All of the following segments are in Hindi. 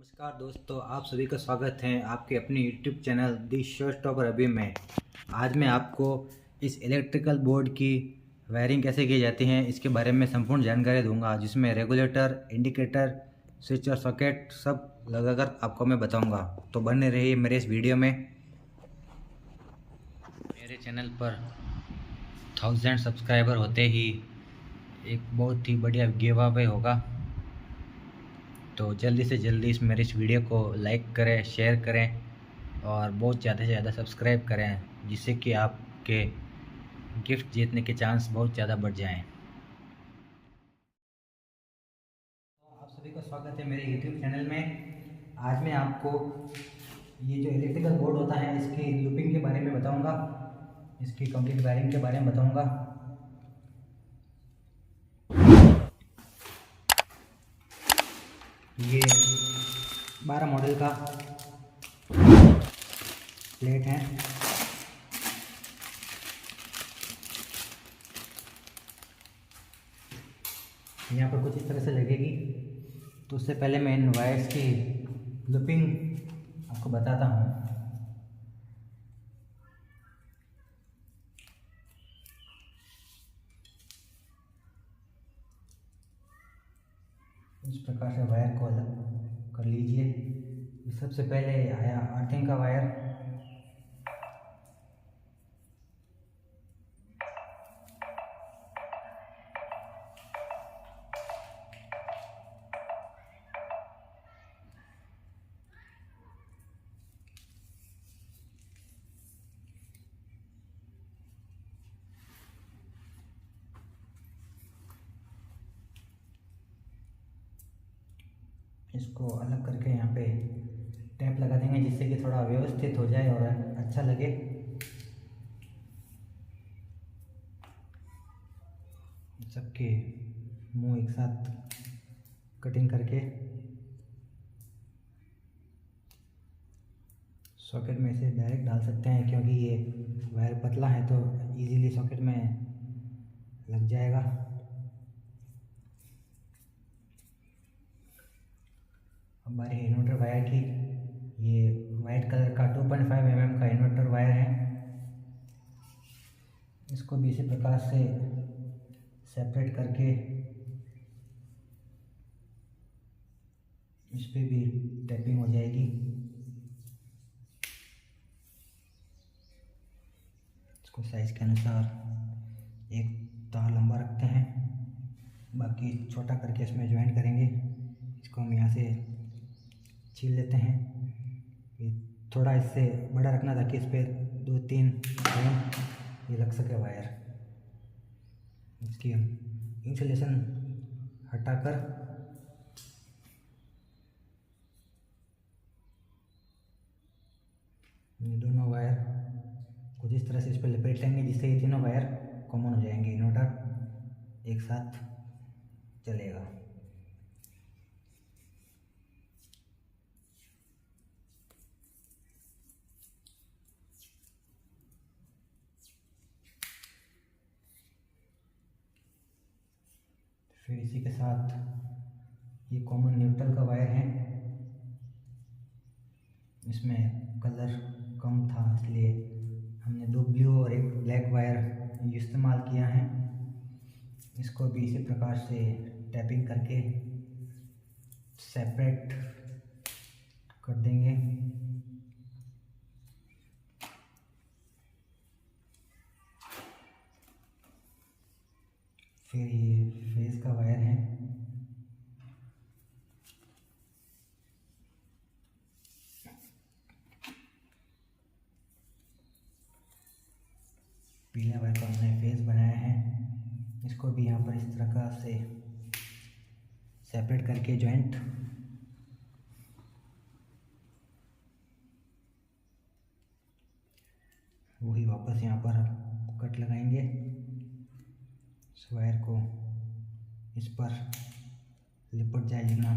नमस्कार दोस्तों, आप सभी का स्वागत है आपके अपने YouTube चैनल दी शो स्टॉपर अभी में। आज मैं आपको इस इलेक्ट्रिकल बोर्ड की वायरिंग कैसे की जाती है इसके बारे में संपूर्ण जानकारी दूंगा, जिसमें रेगुलेटर, इंडिकेटर, स्विच और सॉकेट सब लगाकर आपको मैं बताऊंगा। तो बने रहिए मेरे इस वीडियो में। मेरे चैनल पर 1000 सब्सक्राइबर होते ही एक बहुत ही बढ़िया गिव अवे होगा, तो जल्दी से जल्दी इस वीडियो को लाइक करें, शेयर करें और बहुत ज़्यादा से ज़्यादा सब्सक्राइब करें, जिससे कि आपके गिफ्ट जीतने के चांस बहुत ज़्यादा बढ़ जाएं। आप सभी का स्वागत है मेरे YouTube चैनल में। आज मैं आपको ये जो इलेक्ट्रिकल बोर्ड होता है इसकी लूपिंग के बारे में बताऊंगा, इसकी कंप्लीट वायरिंग के बारे में बताऊंगा। ये 12 मॉडल का प्लेट है। यहाँ पर कुछ इस तरह से लगेगी। तो उससे पहले मैं इन वायर्स की लूपिंग आपको बताता हूँ। इस प्रकार से वायर को अलग कर लीजिए। सबसे पहले आया अर्थिंग का वायर। इसको अलग करके यहाँ पे टैप लगा देंगे, जिससे कि थोड़ा व्यवस्थित हो जाए और अच्छा लगे। सबके मुंह एक साथ कटिंग करके सॉकेट में इसे डायरेक्ट डाल सकते हैं, क्योंकि ये वायर पतला है तो इजीली सॉकेट में लग जाएगा। हमारे इन्वर्टर वायर की ये वाइट कलर का 2.5 mm का इन्वर्टर वायर है। इसको भी इसी प्रकार से सेपरेट करके इस पर भी टैपिंग हो जाएगी। इसको साइज़ के अनुसार एक तार लंबा रखते हैं, बाकी छोटा करके इसमें ज्वाइन करेंगे। इसको हम यहाँ से छील लेते हैं। ये थोड़ा इससे बड़ा रखना ताकि इस पर 2-3 ये लग सके वायर। इसकी हम इंसुलेशन हटाकर ये दोनों वायर कुछ इस तरह से इस पर लपेट लेंगे, जिससे ये तीनों वायर कॉमन हो जाएंगे, इन्वर्टर एक साथ चलेगा। फिर इसी के साथ ये कॉमन न्यूट्रल का वायर है। इसमें कलर कम था इसलिए हमने 2 ब्लू और 1 ब्लैक वायर इस्तेमाल किया है। इसको भी इसी प्रकार से टैपिंग करके सेपरेट कर देंगे। फिर ये फेस का वायर है। पीले वायर का हमने फेस बनाया है। इसको भी यहाँ पर इस तरह से सेपरेट करके जॉइंट वही वापस यहाँ पर कट लगाएंगे। इस वायर को इस पर लिपट जाए जितना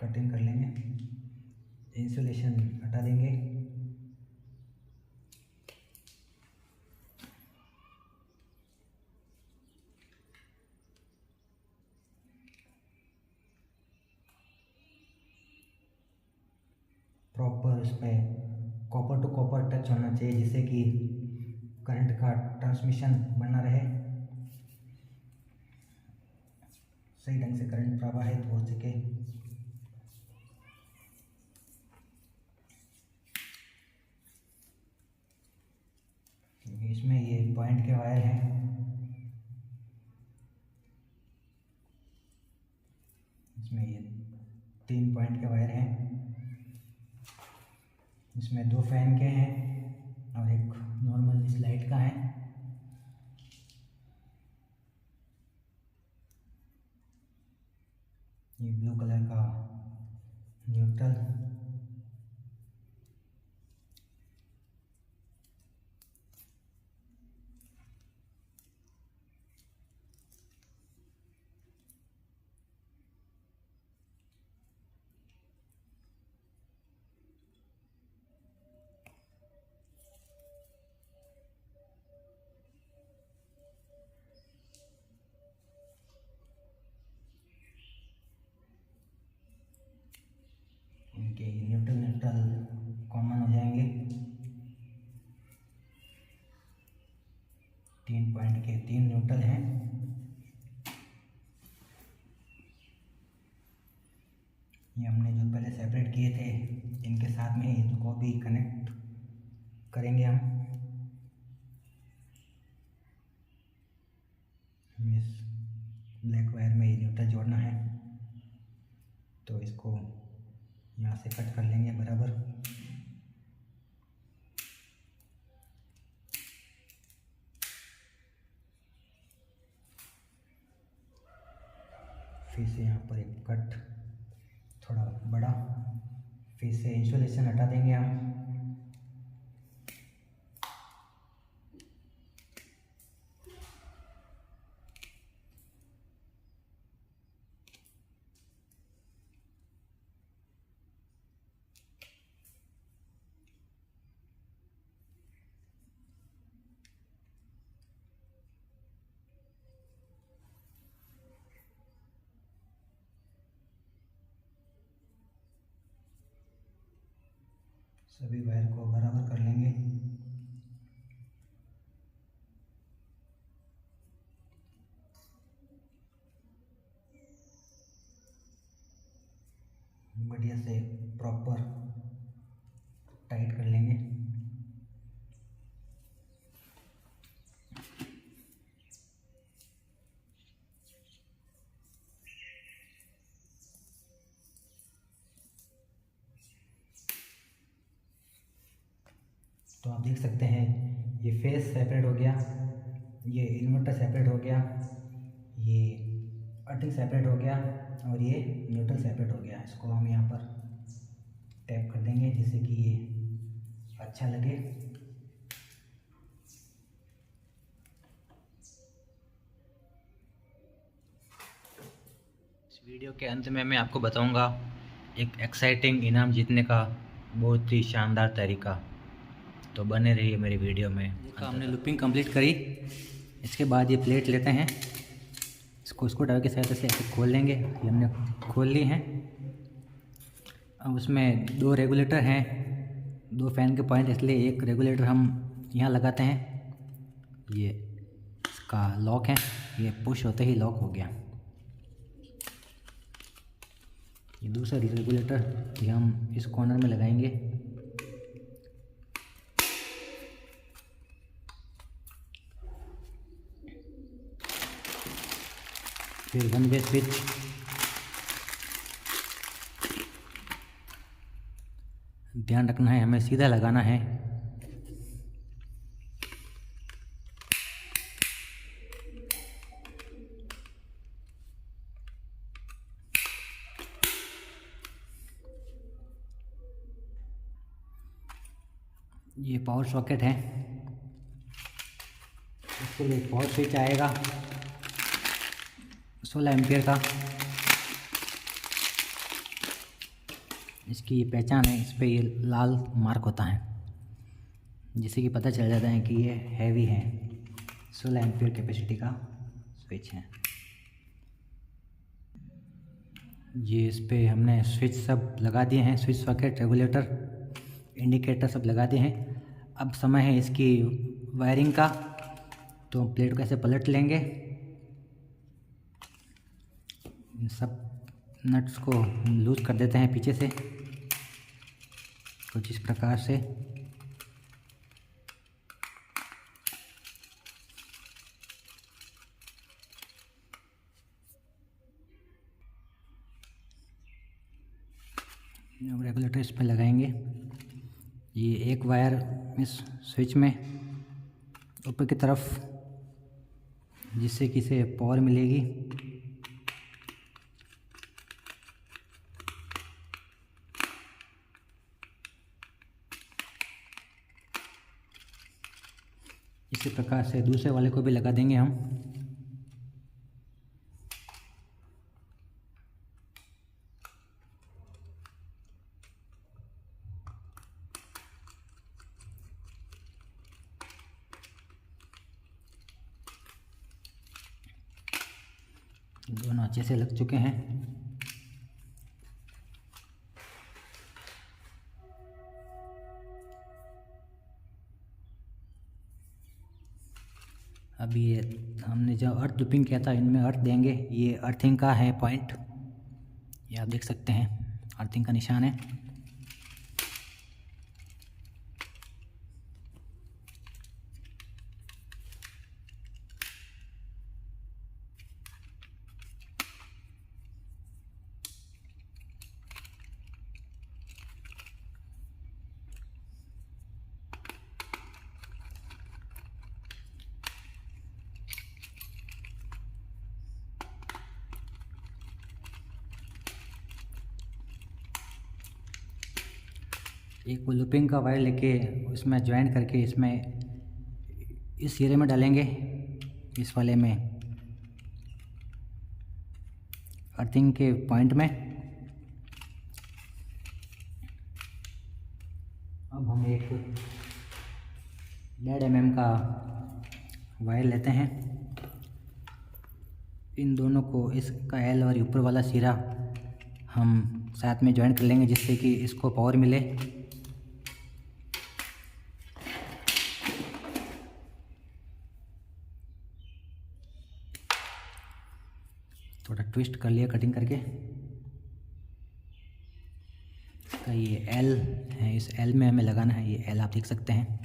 कटिंग कर लेंगे। इंसुलेशन हटा देंगे। प्रॉपर उस पर कॉपर टू कॉपर टच होना चाहिए, जिससे कि करंट का ट्रांसमिशन बना रहे, सही ढंग से करंट प्रवाहित हो सके। इसमें ये पॉइंट के वायर हैं, इसमें ये 3 पॉइंट के वायर हैं, इसमें 2 फैन के हैं और एक नॉर्मल इस लाइट का है। ये ब्लू कलर का न्यूट्रल, इनके न्यूट्रल न्यूट्रल कॉमन हो जाएंगे। 3 पॉइंट के 3 न्यूट्रल हैं। ये हमने जो पहले सेपरेट किए थे, इनके साथ में इनको भी कनेक्ट करेंगे हम। इस ब्लैक वायर में ये न्यूट्रल जोड़ना है, तो इसको यहाँ से कट कर लेंगे बराबर। फिर से यहाँ पर एक कट थोड़ा बड़ा, फिर से इंसुलेशन हटा देंगे हम। सभी वायर को बराबर कर लेंगे। बढ़िया से प्रॉपर टाइट कर लेंगे। तो आप देख सकते हैं ये फेस सेपरेट हो गया, ये इन्वर्टर सेपरेट हो गया, ये अर्थिंग सेपरेट हो गया और ये न्यूट्रल सेपरेट हो गया। इसको हम यहाँ पर टैप कर देंगे जिससे कि ये अच्छा लगे। इस वीडियो के अंत में मैं आपको बताऊंगा एक एक्साइटिंग इनाम जीतने का बहुत ही शानदार तरीका, तो बने रहिए मेरी वीडियो में। हमने लूपिंग कंप्लीट करी। इसके बाद ये प्लेट लेते हैं, इसको स्क्रू ड्राइवर की सहायता से ऐसे खोल लेंगे। ये हमने खोल ली हैं। अब उसमें 2 रेगुलेटर हैं, 2 फैन के पॉइंट, इसलिए एक रेगुलेटर हम यहाँ लगाते हैं। ये इसका लॉक है, ये पुश होते ही लॉक हो गया। ये दूसरा रेगुलेटर ये हम इस कॉर्नर में लगाएंगे। फिर 1 वे स्विच, ध्यान रखना है हमें सीधा लगाना है। ये पावर सॉकेट है, इसके लिए पावर स्विच आएगा 16 एम्पियर का। इसकी ये पहचान है, इस पे ये लाल मार्क होता है जिससे कि पता चल जाता है कि ये हैवी है। 16 एम्पियर कैपेसिटी का स्विच है ये। इस पे हमने स्विच सब लगा दिए हैं, स्विच सॉकेट रेगुलेटर। इंडिकेटर सब लगा दिए हैं। अब समय है इसकी वायरिंग का। तो प्लेट को ऐसे पलट लेंगे, इन सब नट्स को लूज कर देते हैं पीछे से कुछ इस प्रकार से। रेगुलेटर इस पर लगाएंगे। ये एक वायर इस स्विच में ऊपर की तरफ, जिससे कि इसे पावर मिलेगी। इसी प्रकार से दूसरे वाले को भी लगा देंगे हम। दोनों अच्छे से लग चुके हैं। अब ये हमने जब अर्थ लूपिंग किया था, इनमें अर्थ देंगे। ये अर्थिंग का है पॉइंट, ये आप देख सकते हैं, अर्थिंग का निशान है। एक वो लूपिंग का वायर लेके उसमें ज्वाइन करके इसमें इस सिरे में डालेंगे, इस वाले में अर्थिंग के पॉइंट में। अब हम एक 1.5 mm का वायर लेते हैं। इन दोनों को, इसका एल और ऊपर वाला सिरा हम साथ में ज्वाइन कर लेंगे, जिससे कि इसको पावर मिले। थोड़ा ट्विस्ट कर लिया कटिंग करके। इसका ये एल है, इस एल में हमें लगाना है। ये एल आप देख सकते हैं।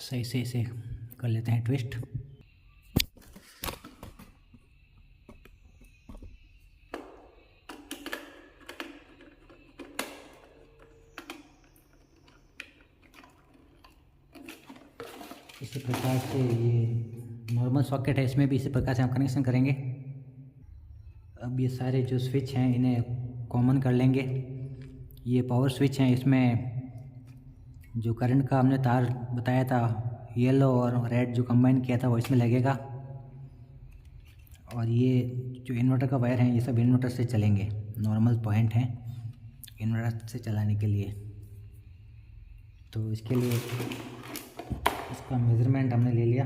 सही से इसे कर लेते हैं ट्विस्ट। इसी प्रकार से ये नॉर्मल सॉकेट है, इसमें भी इसी प्रकार से हम कनेक्शन करेंगे। अब ये सारे जो स्विच हैं इन्हें कॉमन कर लेंगे। ये पावर स्विच हैं, इसमें जो करंट का हमने तार बताया था, येलो और रेड जो कंबाइन किया था, वो इसमें लगेगा। और ये जो इन्वर्टर का वायर है, ये सब इन्वर्टर से चलेंगे। नॉर्मल पॉइंट हैं इन्वर्टर से चलाने के लिए। तो इसके लिए इसका मेज़रमेंट हमने ले लिया।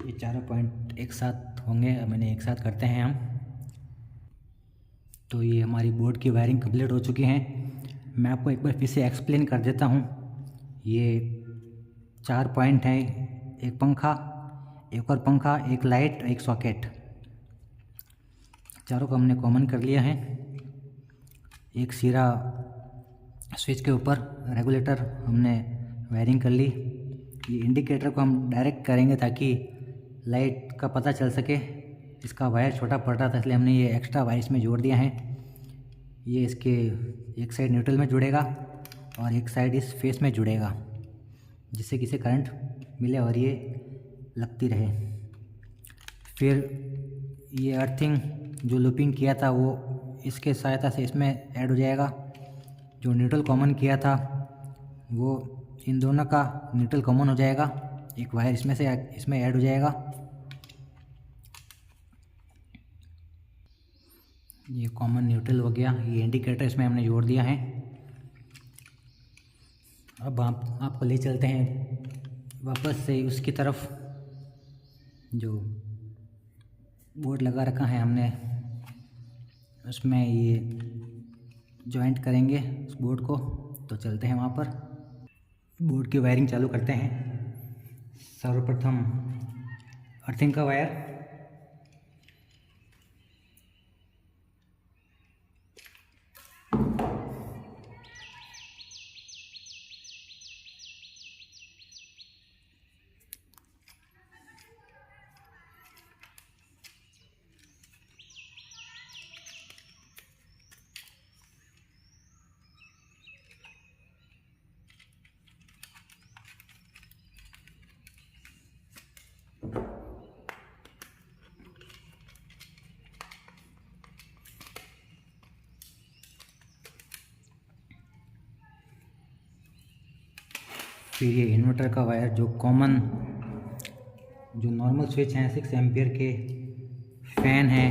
ये चारों पॉइंट एक साथ होंगे, अब मैंने एक साथ करते हैं हम। तो ये हमारी बोर्ड की वायरिंग कंप्लीट हो चुकी है। मैं आपको एक बार फिर से एक्सप्लेन कर देता हूँ। ये 4 पॉइंट हैं, एक पंखा, एक और पंखा, एक लाइट, एक सॉकेट। चारों को हमने कॉमन कर लिया है। एक सिरा स्विच के ऊपर रेगुलेटर हमने वायरिंग कर ली। ये इंडिकेटर को हम डायरेक्ट करेंगे ताकि लाइट का पता चल सके। इसका वायर छोटा पड़ रहा था इसलिए हमने ये एक्स्ट्रा वायर इसमें जोड़ दिया है। ये इसके एक साइड न्यूट्रल में जुड़ेगा और एक साइड इस फेस में जुड़ेगा, जिससे कि इसे करंट मिले और ये लगती रहे। फिर ये अर्थिंग जो लूपिंग किया था वो इसके सहायता से इसमें ऐड हो जाएगा। जो न्यूट्रल कॉमन किया था वो इन दोनों का न्यूट्रल कॉमन हो जाएगा, एक वायर इसमें से इसमें ऐड हो जाएगा। ये कॉमन न्यूट्रल हो गया। ये इंडिकेटर इसमें हमने जोड़ दिया है। अब आपको ले चलते हैं वापस से उसकी तरफ। जो बोर्ड लगा रखा है हमने उसमें ये जॉइंट करेंगे उस बोर्ड को। तो चलते हैं वहाँ पर, बोर्ड की वायरिंग चालू करते हैं। सर्वप्रथम अर्थिंग का वायर, फिर ये इन्वर्टर का वायर जो कॉमन जो नॉर्मल स्विच हैं 6 एम्पियर के फ़ैन हैं,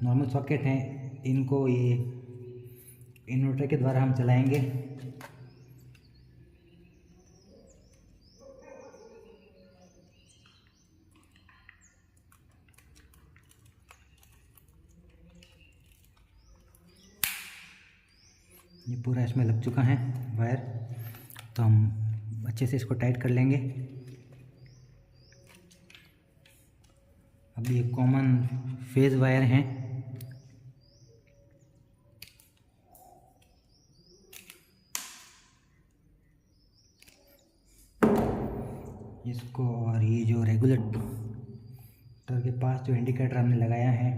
नॉर्मल सॉकेट हैं, इनको ये इन्वर्टर के द्वारा हम चलाएंगे। ये पूरा इसमें लग चुका है वायर, तो हम अच्छे से इसको टाइट कर लेंगे। अब ये कॉमन फेज वायर हैं, इसको और ये जो रेगुलेटर के पास जो इंडिकेटर हमने लगाया है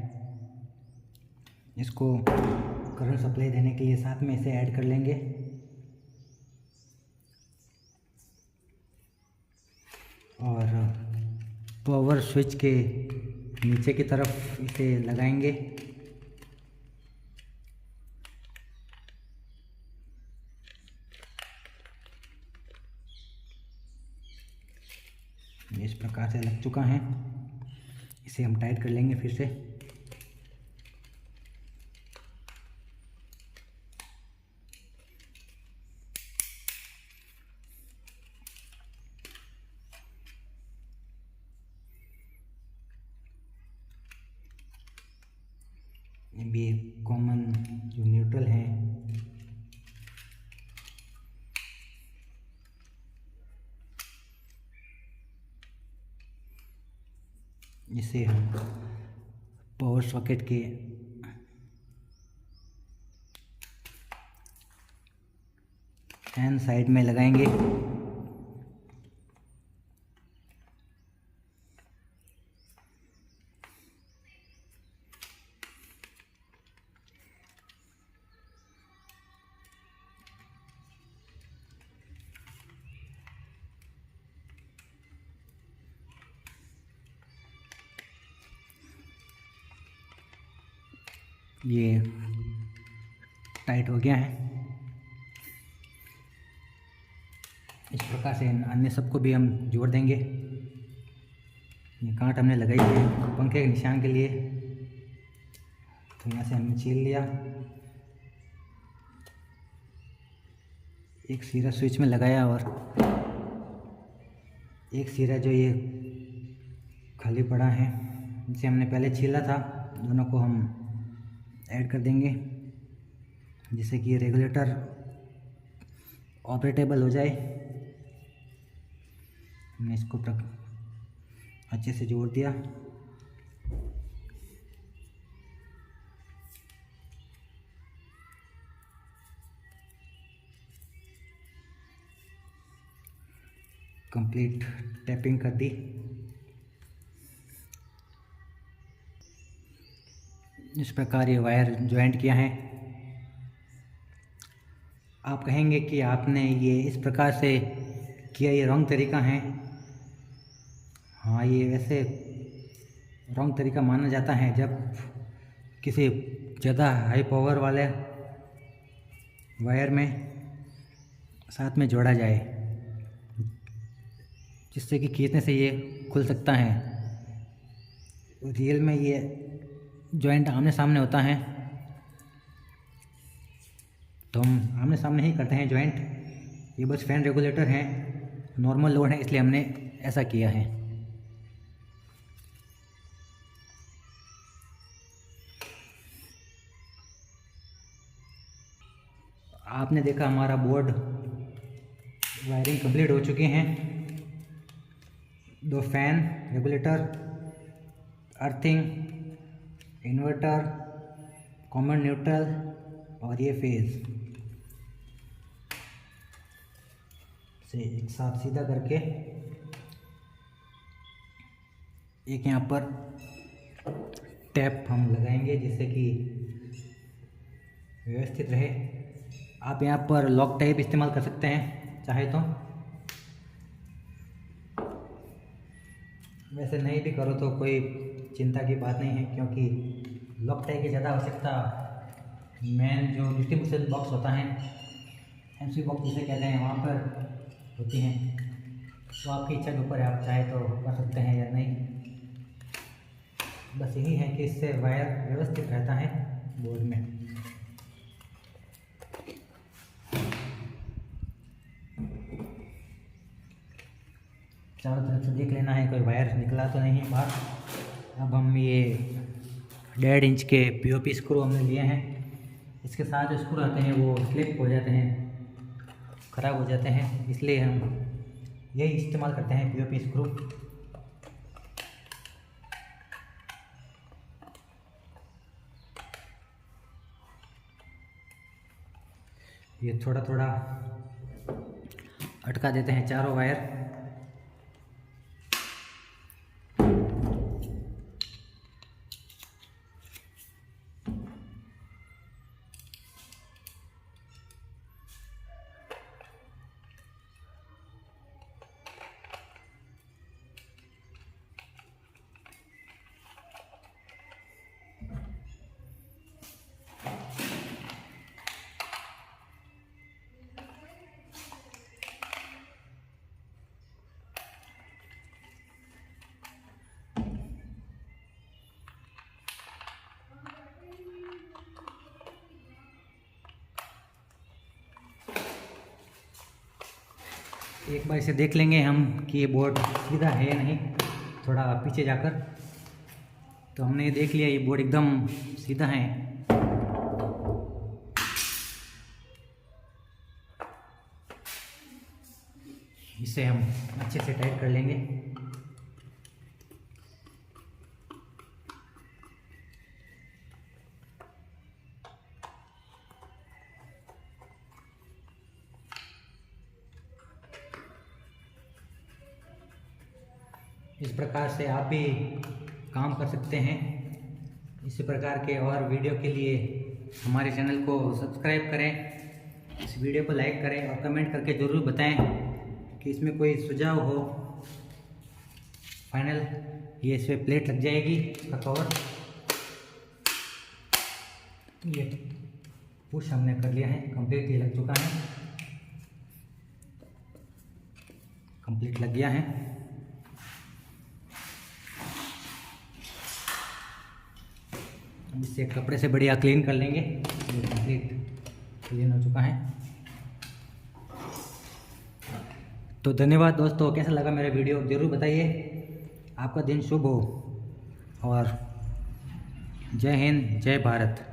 इसको करंट सप्लाई देने के लिए साथ में इसे ऐड कर लेंगे। और पावर स्विच के नीचे की तरफ इसे लगाएंगे। इस प्रकार से लग चुका है। इसे हम टाइट कर लेंगे फिर से। भी कॉमन जो न्यूट्रल है इसे हम पावर सॉकेट के फैन साइड में लगाएंगे। ये टाइट हो गया है। इस प्रकार से अन्य सबको भी हम जोड़ देंगे। ये गांठ हमने लगाई है पंखे के निशान के लिए, तो यहाँ से हमने छील लिया। एक सिरा स्विच में लगाया और एक सिरा जो ये खाली पड़ा है जिसे हमने पहले छीला था, दोनों को हम ऐड कर देंगे जिससे कि ये रेगुलेटर ऑपरेटेबल हो जाए। हमने इसको अच्छे से जोड़ दिया। कंप्लीट टैपिंग कर दी। इस प्रकार ये वायर ज्वाइंट किया है। आप कहेंगे कि आपने ये इस प्रकार से किया, ये रॉन्ग तरीका है। हाँ, ये वैसे रॉन्ग तरीका माना जाता है जब किसी ज़्यादा हाई पावर वाले वायर में साथ में जोड़ा जाए, जिससे कि खींचने से ये खुल सकता है। रियल में ये जॉइंट आमने सामने होता है, तो हम आमने सामने ही करते हैं जॉइंट। ये बस फैन रेगुलेटर है, नॉर्मल लोड है, इसलिए हमने ऐसा किया है। आपने देखा हमारा बोर्ड वायरिंग कंप्लीट हो चुके हैं। 2 fan regulator, earthing, inverter, common neutral और ये फेज से एक साथ सीधा करके एक यहाँ पर टैप हम लगाएंगे, जिससे कि व्यवस्थित रहे। आप यहाँ पर लॉक टाइप इस्तेमाल कर सकते हैं चाहे तो, वैसे नहीं भी करो तो कोई चिंता की बात नहीं है, क्योंकि लॉक टाइप की ज़्यादा आवश्यकता मेन जो डिस्ट्रीब्यूशन बॉक्स होता है, एमसी बॉक्स जिसे कहते हैं, वहाँ पर होती हैं। तो आपकी इच्छा के ऊपर है, आप चाहे तो कर सकते हैं या नहीं। बस यही है कि इससे वायर व्यवस्थित रहता है बोर्ड में। चारों तरफ से देख लेना है कोई वायर निकला तो नहीं है बाहर। अब हम ये 1.5 इंच के पीओपी स्क्रू हमने लिए हैं। इसके साथ जो स्क्रू आते हैं वो स्लिप हो जाते हैं, ख़राब हो जाते हैं, इसलिए हम यही इस्तेमाल करते हैं पीओपी स्क्रू। ये थोड़ा थोड़ा अटका देते हैं चारों वायर। एक बार इसे देख लेंगे हम कि ये बोर्ड सीधा है या नहीं, थोड़ा पीछे जाकर। तो हमने ये देख लिया, ये बोर्ड एकदम सीधा है। इसे हम अच्छे से टाइट कर लेंगे। इस प्रकार से आप भी काम कर सकते हैं। इसी प्रकार के और वीडियो के लिए हमारे चैनल को सब्सक्राइब करें, इस वीडियो को लाइक करें और कमेंट करके ज़रूर बताएं कि इसमें कोई सुझाव हो। फाइनल ये इस पर प्लेट लग जाएगी, इसका कवर। ये पुश हमने कर लिया है, कंप्लीट ये लग चुका है, कंप्लीट लग गया है। इसे कपड़े से बढ़िया क्लीन कर लेंगे। ये कंप्लीट क्लीन हो चुका है। तो धन्यवाद दोस्तों, कैसा लगा मेरा वीडियो ज़रूर बताइए। आपका दिन शुभ हो और जय हिंद, जय भारत।